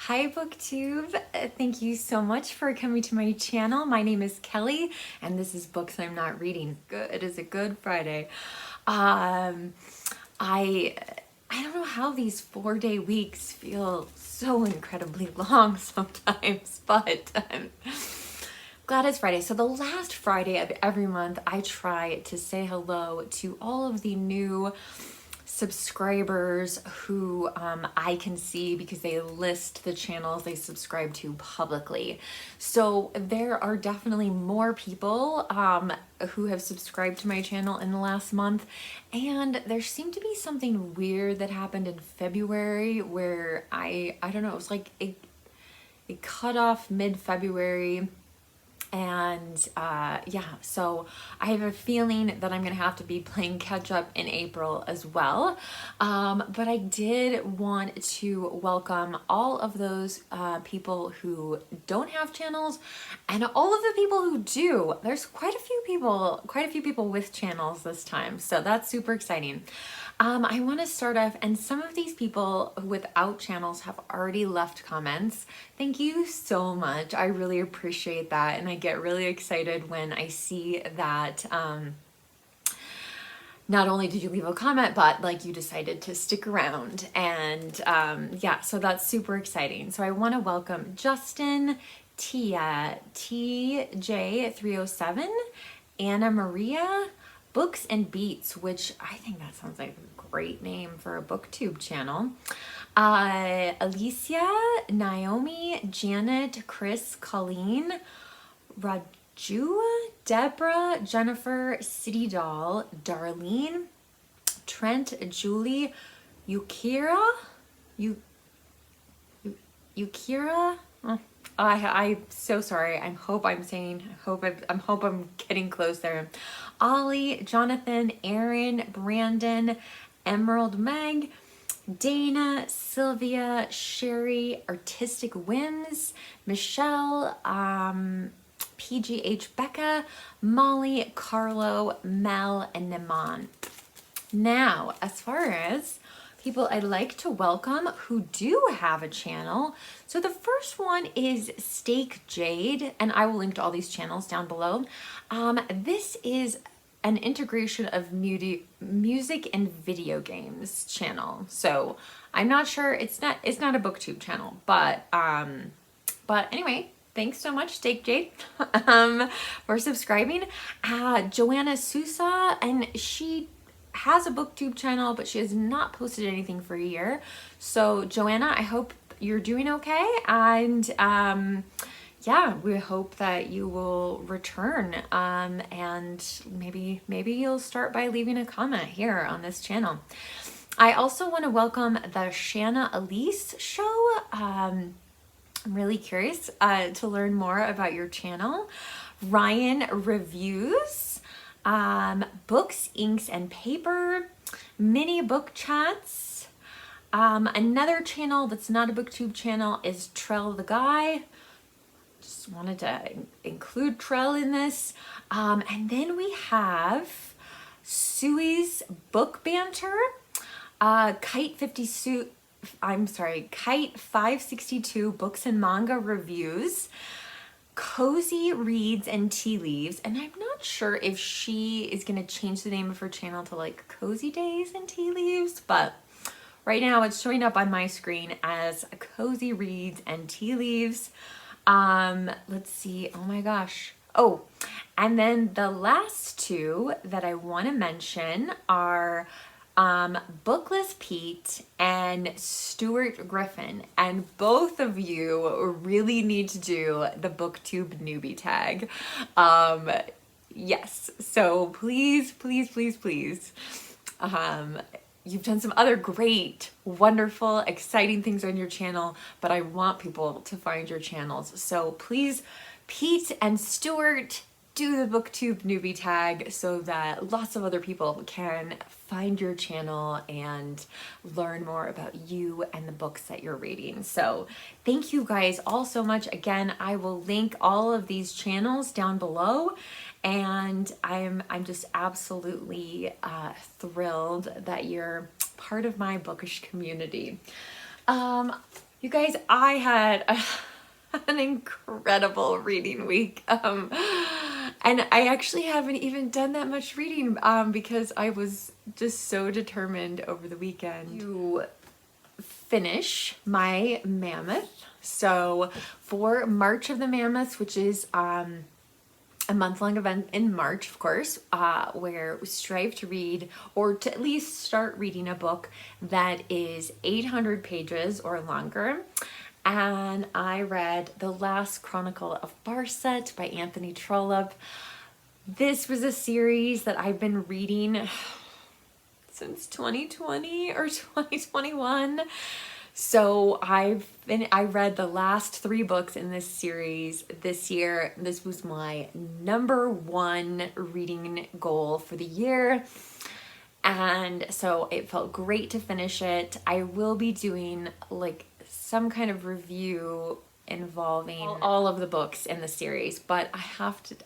Hi Booktube, thank you so much for coming to my channel. My name is Kelly and this is Books I'm Not Reading. Good, it is a good Friday. I don't know how these 4-day weeks feel so incredibly long sometimes, but I'm glad it's Friday. So the last Friday of every month, I try to say hello to all of the new subscribers who I can see because they list the channels they subscribe to publicly. So there are definitely more people who have subscribed to my channel in the last month, and there seemed to be something weird that happened in February where I don't know, it was like it cut off mid-February. And yeah, so I have a feeling that I'm gonna have to be playing catch up in April as well. But I did want to welcome all of those people who don't have channels and all of the people who do. There's quite a few people with channels this time, so that's super exciting. I want to start off, and some of these people without channels have already left comments. Thank you so much. I really appreciate that, and I get really excited when I see that not only did you leave a comment, but like you decided to stick around. And yeah, so that's super exciting. So I want to welcome Justin, Tia, TJ307, Anna Maria, Books and Beats, which I think that sounds like a great name for a booktube channel. Alicia, Naomi, Janet, Chris, Colleen, Raju, Deborah, Jennifer, City Doll, Darlene, Trent, Julie, Yukira, Yukira. Oh, I'm so sorry. I hope I'm getting close there. Ollie, Jonathan, Aaron, Brandon, Emerald, Meg, Dana, Sylvia, Sherry, Artistic Whims, Michelle, PGH Becca, Molly, Carlo, Mel, and Naman. Now, as far as people I'd like to welcome who do have a channel. So the first one is Steak Jade, and I will link to all these channels down below. This is an integration of music and video games channel. So I'm not sure, it's not a booktube channel, but anyway, thanks so much, Steak Jade, for subscribing. Joanna Sousa, and she has a booktube channel, but she has not posted anything for a year. So Joanna, I hope you're doing okay, and yeah, we hope that you will return, and maybe you'll start by leaving a comment here on this channel. I also want to welcome the Shanna Elise show. I'm really curious to learn more about your channel. Ryan Reviews, Books, Inks, and Paper, Mini Book Chats. Another channel that's not a booktube channel is Trell the Guy. Just wanted to include Trell in this. And then we have Suey's Book Banter, Kite 562 Books and Manga Reviews, Cozy Reads and Tea Leaves, and I'm not sure if she is going to change the name of her channel to like Cozy Days and Tea Leaves, but right now it's showing up on my screen as Cozy Reads and Tea Leaves. Let's see, oh my gosh. Oh, and then the last two that I want to mention are Bookless Pete and Stuart Griffin, and both of you really need to do the booktube newbie tag. Yes, so please you've done some other great, wonderful, exciting things on your channel, but I want people to find your channels, so please, Pete and Stuart, do the booktube newbie tag so that lots of other people can find your channel and learn more about you and the books that you're reading. So thank you guys all so much. Again, I will link all of these channels down below, and I'm just absolutely thrilled that you're part of my bookish community. You guys, I had an incredible reading week. And I actually haven't even done that much reading because I was just so determined over the weekend to finish my mammoth. So for March of the Mammoth, which is a month-long event in March, of course, where we strive to read, or to at least start reading, a book that is 800 pages or longer. And I read The Last Chronicle of Barset by Anthony Trollope. This was a series that I've been reading since 2020 or 2021. So I read the last 3 books in this series this year. This was my #1 reading goal for the year. And so it felt great to finish it. I will be doing like some kind of review involving all of the books in the series, but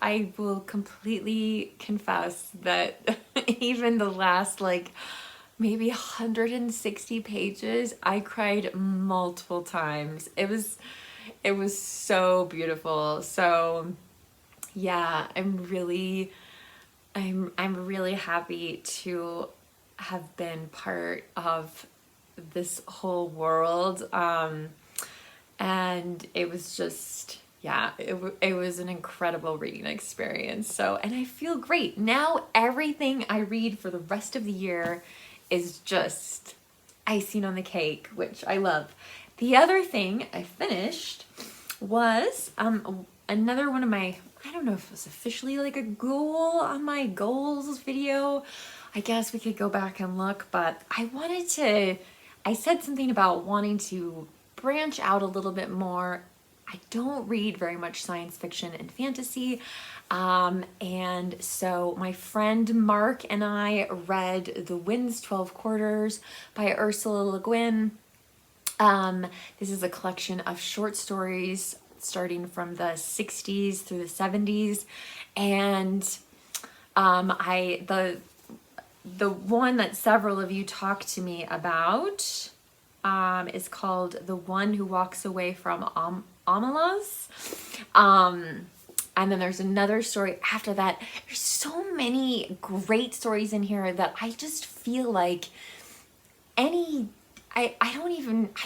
I will completely confess that even the last like maybe 160 pages, I cried multiple times. It was so beautiful. So yeah, I'm really happy to have been part of this whole world. And it was just, yeah, it was an incredible reading experience. So, and I feel great. Now everything I read for the rest of the year is just icing on the cake, which I love. The other thing I finished was another one of my, I don't know if it was officially like a goal on my goals video. I guess we could go back and look, but I said something about wanting to branch out a little bit more. I don't read very much science fiction and fantasy. And so my friend Mark and I read The Wind's 12 Quarters by Ursula Le Guin. This is a collection of short stories starting from the 60s through the 70s. And the one that several of you talked to me about is called The One Who Walks Away from Amalas. And then there's another story after that. There's so many great stories in here that I just feel like I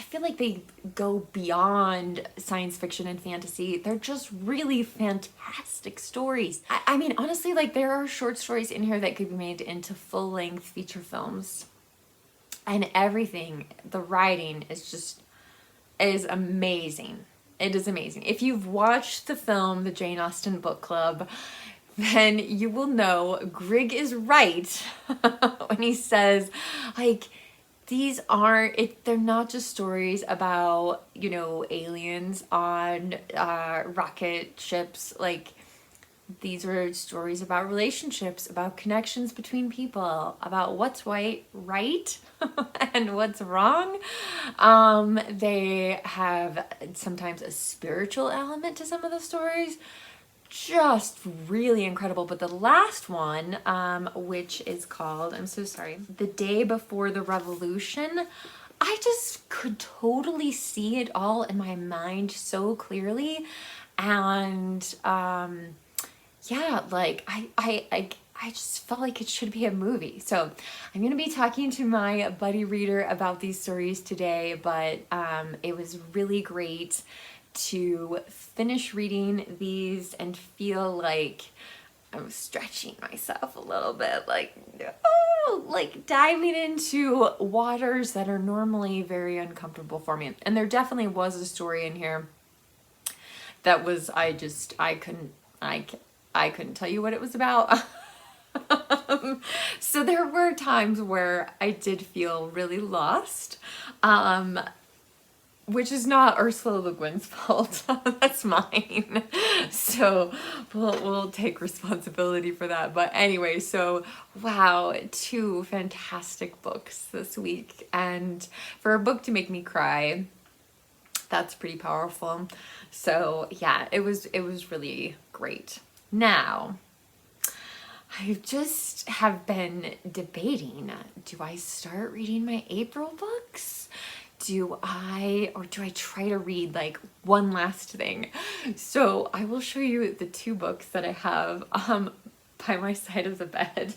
feel like they go beyond science fiction and fantasy. They're just really fantastic stories. I mean, honestly, like there are short stories in here that could be made into full-length feature films. And everything, the writing is amazing. It is amazing. If you've watched the film, The Jane Austen Book Club, then you will know Grigg is right when he says, like, they're not just stories about, you know, aliens on rocket ships. Like, these are stories about relationships, about connections between people, about what's right and what's wrong. They have sometimes a spiritual element to some of the stories. Just really incredible. But the last one, which is called, I'm so sorry, The Day Before the Revolution, I just could totally see it all in my mind so clearly. And yeah, like I just felt like it should be a movie. So I'm going to be talking to my buddy reader about these stories today, but it was really great to finish reading these and feel like I'm stretching myself a little bit, like, oh, like diving into waters that are normally very uncomfortable for me. And there definitely was a story in here that was, I couldn't tell you what it was about. So there were times where I did feel really lost, which is not Ursula Le Guin's fault. That's mine. So we'll take responsibility for that. But anyway, so wow, 2 fantastic books this week. And for a book to make me cry, that's pretty powerful. So yeah, it was really great. Now, I just have been debating, do I start reading my April books? do I try to read like one last thing? So I will show you the two books that I have by my side of the bed.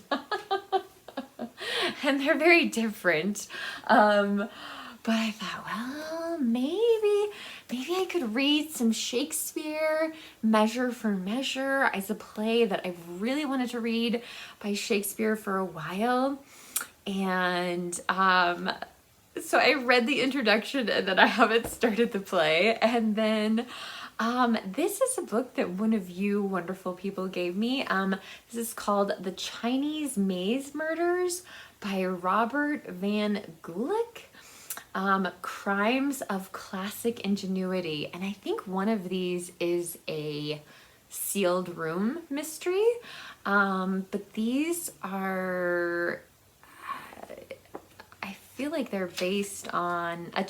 And they're very different. But I thought, well, maybe I could read some Shakespeare. Measure for Measure is a play that I've really wanted to read by Shakespeare for a while. And so I read the introduction and then I haven't started the play. And then this is a book that one of you wonderful people gave me. This is called The Chinese Maze Murders by Robert Van Gulik. Crimes of Classic Ingenuity. And I think one of these is a sealed room mystery. But these are, I feel like they're based on a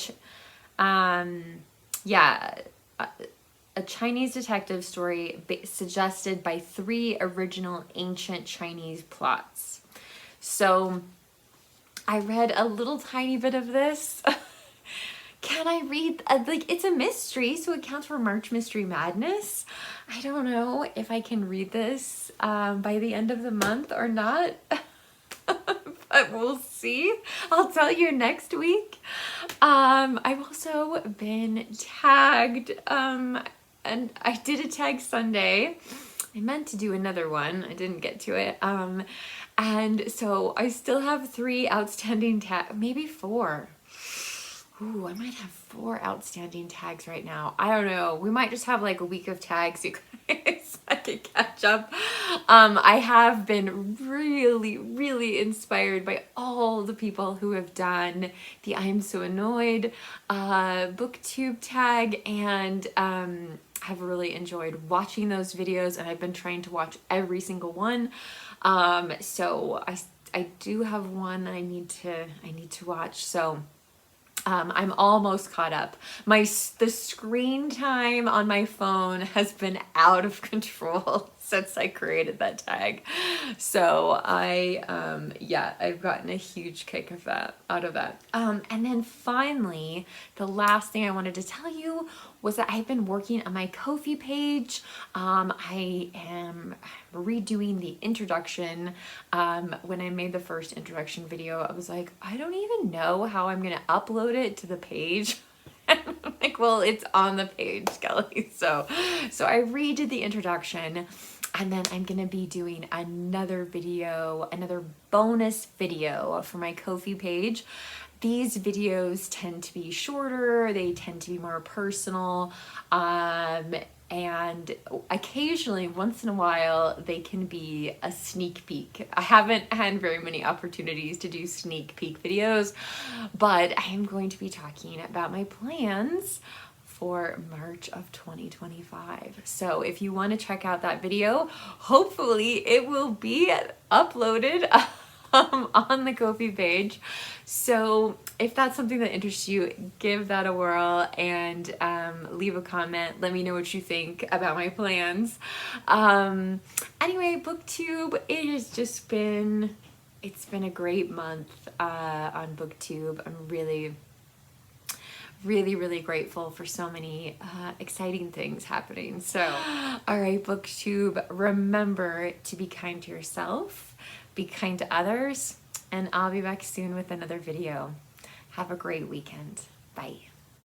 Chinese detective story suggested by 3 original ancient Chinese plots. So I read a little tiny bit of this. Can I read, like, it's a mystery, so it counts for March Mystery Madness. I don't know if I can read this by the end of the month or not, but we'll see. I'll tell you next week. I've also been tagged, and I did a tag Sunday. I meant to do another one. I didn't get to it. And so I still have 3 outstanding tags, maybe 4. Ooh, I might have 4 outstanding tags right now. I don't know. We might just have like a week of tags, you guys. I can catch up. I have been really, really inspired by all the people who have done the I'm So Annoyed booktube tag, and have really enjoyed watching those videos, and I've been trying to watch every single one. So I do have one I need to watch. So I'm almost caught up. The screen time on my phone has been out of control since I created that tag. So I've gotten a huge kick out of that. And then finally, the last thing I wanted to tell you was that I've been working on my Ko-fi page. I am redoing the introduction. When I made the first introduction video, I was like, I don't even know how I'm gonna upload it to the page. I'm like, well, it's on the page, Kelly. So I redid the introduction, and then I'm gonna be doing another video, another bonus video for my Ko-fi page. These videos tend to be shorter, they tend to be more personal, and occasionally, once in a while, they can be a sneak peek. I haven't had very many opportunities to do sneak peek videos, but I am going to be talking about my plans for March of 2025. So if you want to check out that video, hopefully it will be uploaded on the Ko-fi page. So if that's something that interests you, give that a whirl and leave a comment. Let me know what you think about my plans. Anyway, booktube, it's been a great month on booktube. I'm really grateful for so many exciting things happening. So, all right, booktube, remember to be kind to yourself, be kind to others, and I'll be back soon with another video. Have a great weekend. Bye.